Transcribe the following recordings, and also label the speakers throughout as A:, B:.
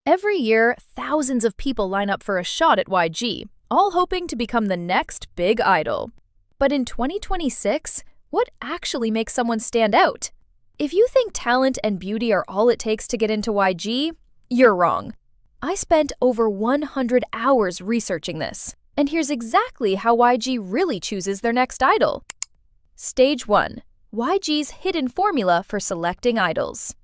A: Every year, thousands of people line up for a shot at YG, all hoping to become the next big idol. But in 2026, what actually makes someone stand out? If you think talent and beauty are all it takes to get into YG, you're wrong. I spent over 100 hours researching this, and here's exactly how YG really chooses their next idol. Stage 1. YG's hidden formula for selecting idols.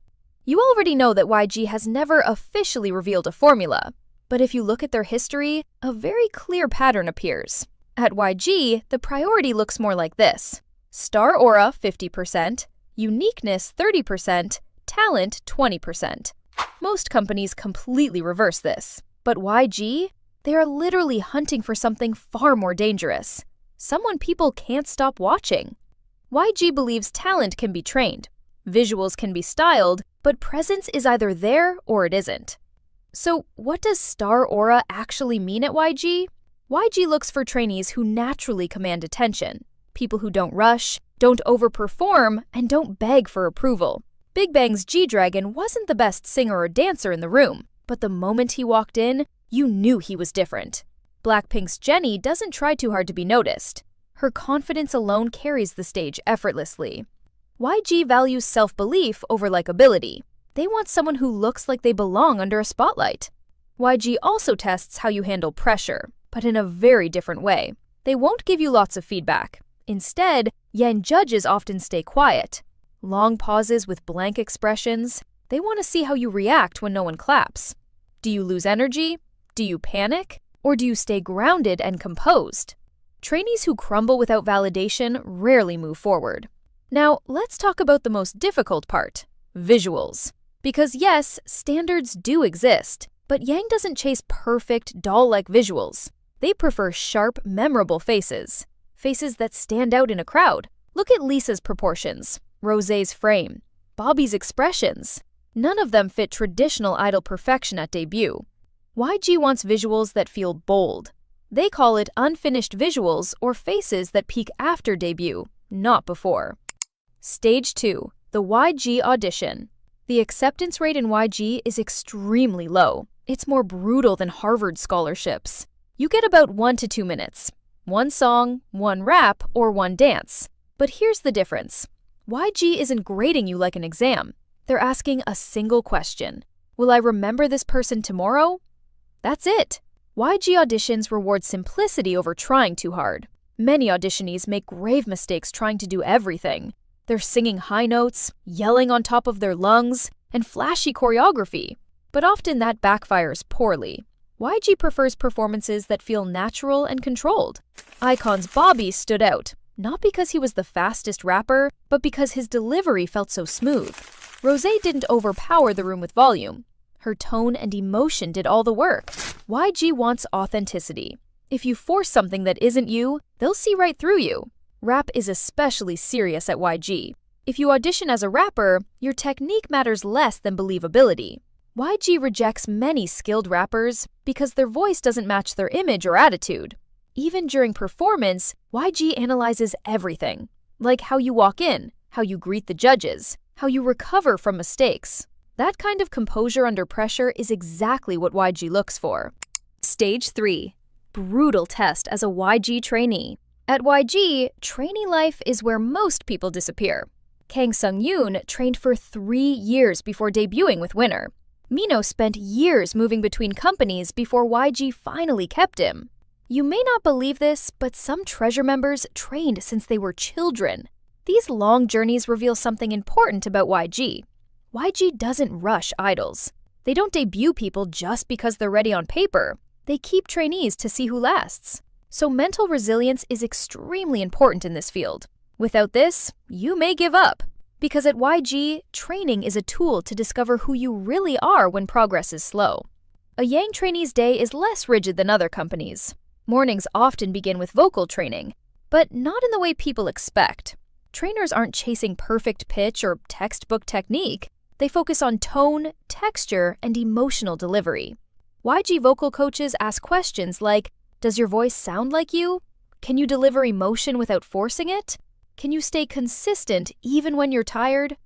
A: You already know that YG has never officially revealed a formula, but if you look at their history, a very clear pattern appears. At YG, the priority looks more like this: star aura 50%, uniqueness 30%, talent 20%. Most companies completely reverse this, but YG? They are literally hunting for something far more dangerous, someone people can't stop watching. YG believes talent can be trained, visuals can be styled, but presence is either there or it isn't. So what does star aura actually mean at YG? YG looks for trainees who naturally command attention, people who don't rush, don't overperform, and don't beg for approval. Big Bang's G-Dragon wasn't the best singer or dancer in the room, but the moment he walked in, you knew he was different. Blackpink's Jennie doesn't try too hard to be noticed. Her confidence alone carries the stage effortlessly. YG values self-belief over likability. They want someone who looks like they belong under a spotlight. YG also tests how you handle pressure, but in a very different way. They won't give you lots of feedback. Instead, Yang judges often stay quiet. Long pauses with blank expressions. They want to see how you react when no one claps. Do you lose energy? Do you panic? Or do you stay grounded and composed? Trainees who crumble without validation rarely move forward. Now, let's talk about the most difficult part: visuals. Because yes, standards do exist, but Yang doesn't chase perfect, doll-like visuals. They prefer sharp, memorable faces. Faces that stand out in a crowd. Look at Lisa's proportions, Rosé's frame, Bobby's expressions. None of them fit traditional idol perfection at debut. YG wants visuals that feel bold. They call it unfinished visuals or faces that peak after debut, not before. Stage 2. The YG audition. The acceptance rate in YG is extremely low. It's more brutal than Harvard scholarships. You get about 1 to 2 minutes. One song, one rap, or one dance. But here's the difference. YG isn't grading you like an exam. They're asking a single question. Will I remember this person tomorrow? That's it. YG auditions reward simplicity over trying too hard. Many auditionees make grave mistakes trying to do everything. They're singing high notes, yelling on top of their lungs, and flashy choreography. But often that backfires poorly. YG prefers performances that feel natural and controlled. iKON's Bobby stood out, not because he was the fastest rapper, but because his delivery felt so smooth. Rosé didn't overpower the room with volume. Her tone and emotion did all the work. YG wants authenticity. If you force something that isn't you, they'll see right through you. Rap is especially serious at YG. If you audition as a rapper, your technique matters less than believability. YG rejects many skilled rappers because their voice doesn't match their image or attitude. Even during performance, YG analyzes everything, like how you walk in, how you greet the judges, how you recover from mistakes. That kind of composure under pressure is exactly what YG looks for. Stage 3. Brutal test as a YG trainee. At YG, trainee life is where most people disappear. Kang Sung-yoon trained for 3 years before debuting with Winner. Mino spent years moving between companies before YG finally kept him. You may not believe this, but some Treasure members trained since they were children. These long journeys reveal something important about YG. YG doesn't rush idols. They don't debut people just because they're ready on paper. They keep trainees to see who lasts. So mental resilience is extremely important in this field. Without this, you may give up. Because at YG, training is a tool to discover who you really are when progress is slow. A Yang trainee's day is less rigid than other companies. Mornings often begin with vocal training, but not in the way people expect. Trainers aren't chasing perfect pitch or textbook technique. They focus on tone, texture, and emotional delivery. YG vocal coaches ask questions like, does your voice sound like you? Can you deliver emotion without forcing it? Can you stay consistent even when you're tired?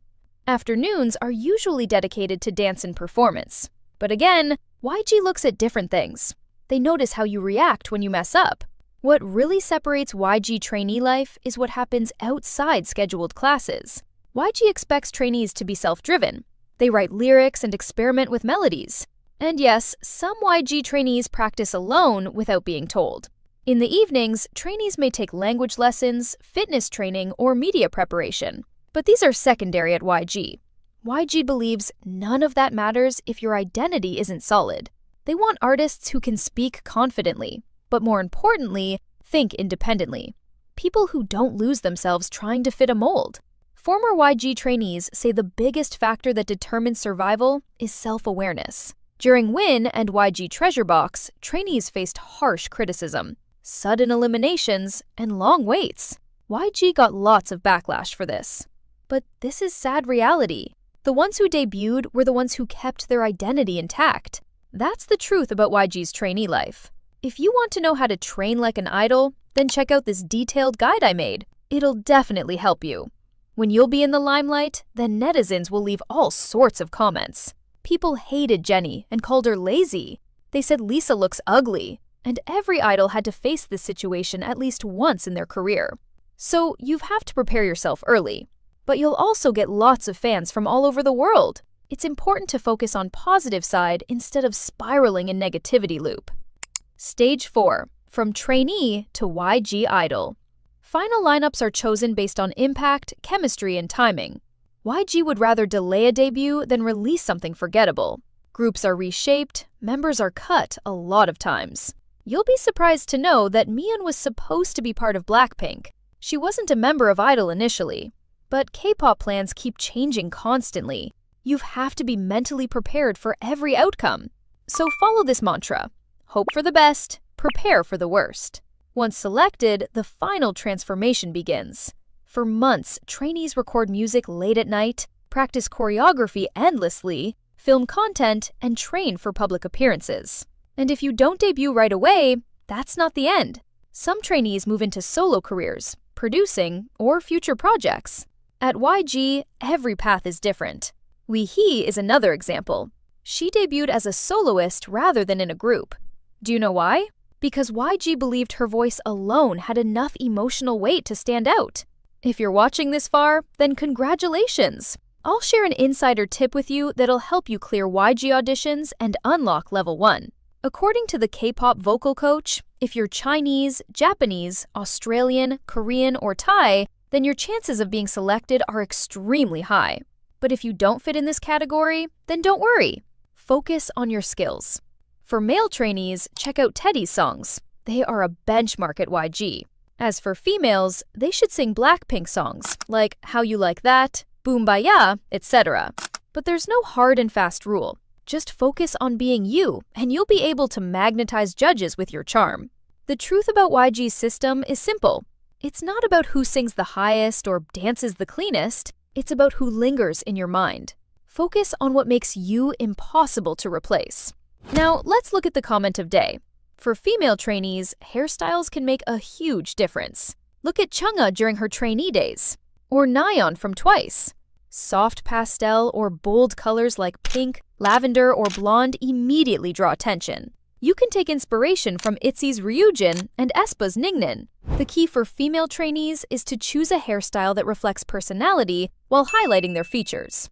A: Afternoons are usually dedicated to dance and performance. But again, YG looks at different things. They notice how you react when you mess up. What really separates YG trainee life is what happens outside scheduled classes. YG expects trainees to be self-driven. They write lyrics and experiment with melodies. And yes, some YG trainees practice alone without being told. In the evenings, trainees may take language lessons, fitness training, or media preparation. But these are secondary at YG. YG believes none of that matters if your identity isn't solid. They want artists who can speak confidently, but more importantly, think independently. People who don't lose themselves trying to fit a mold. Former YG trainees say the biggest factor that determines survival is self-awareness. During WIN and YG Treasure Box, trainees faced harsh criticism, sudden eliminations, and long waits. YG got lots of backlash for this. But this is sad reality. The ones who debuted were the ones who kept their identity intact. That's the truth about YG's trainee life. If you want to know how to train like an idol, then check out this detailed guide I made. It'll definitely help you. When you'll be in the limelight, then netizens will leave all sorts of comments. People hated Jennie and called her lazy. They said Lisa looks ugly, and every idol had to face this situation at least once in their career. So you have to prepare yourself early. But you'll also get lots of fans from all over the world. It's important to focus on positive side instead of spiraling in negativity loop. Stage 4. From trainee to YG idol. Final lineups are chosen based on impact, chemistry, and timing. YG would rather delay a debut than release something forgettable. Groups are reshaped, members are cut a lot of times. You'll be surprised to know that Miyeon was supposed to be part of Blackpink. She wasn't a member of Idol initially. But K-pop plans keep changing constantly. You have to be mentally prepared for every outcome. So follow this mantra. Hope for the best, prepare for the worst. Once selected, the final transformation begins. For months, trainees record music late at night, practice choreography endlessly, film content, and train for public appearances. And if you don't debut right away, that's not the end. Some trainees move into solo careers, producing, or future projects. At YG, every path is different. Weehee is another example. She debuted as a soloist rather than in a group. Do you know why? Because YG believed her voice alone had enough emotional weight to stand out. If you're watching this far, then congratulations! I'll share an insider tip with you that'll help you clear YG auditions and unlock level 1. According to the K-pop vocal coach, if you're Chinese, Japanese, Australian, Korean, or Thai, then your chances of being selected are extremely high. But if you don't fit in this category, then don't worry. Focus on your skills. For male trainees, check out Teddy's songs. They are a benchmark at YG. As for females, they should sing Blackpink songs, like How You Like That, Boombaya, etc. But there's no hard and fast rule. Just focus on being you, and you'll be able to magnetize judges with your charm. The truth about YG's system is simple. It's not about who sings the highest or dances the cleanest. It's about who lingers in your mind. Focus on what makes you impossible to replace. Now, let's look at the comment of day. For female trainees, hairstyles can make a huge difference. Look at Chungha during her trainee days. Or Nayeon from Twice. Soft pastel or bold colors like pink, lavender, or blonde immediately draw attention. You can take inspiration from ITZY's Ryujin and aespa's Ningnin. The key for female trainees is to choose a hairstyle that reflects personality while highlighting their features.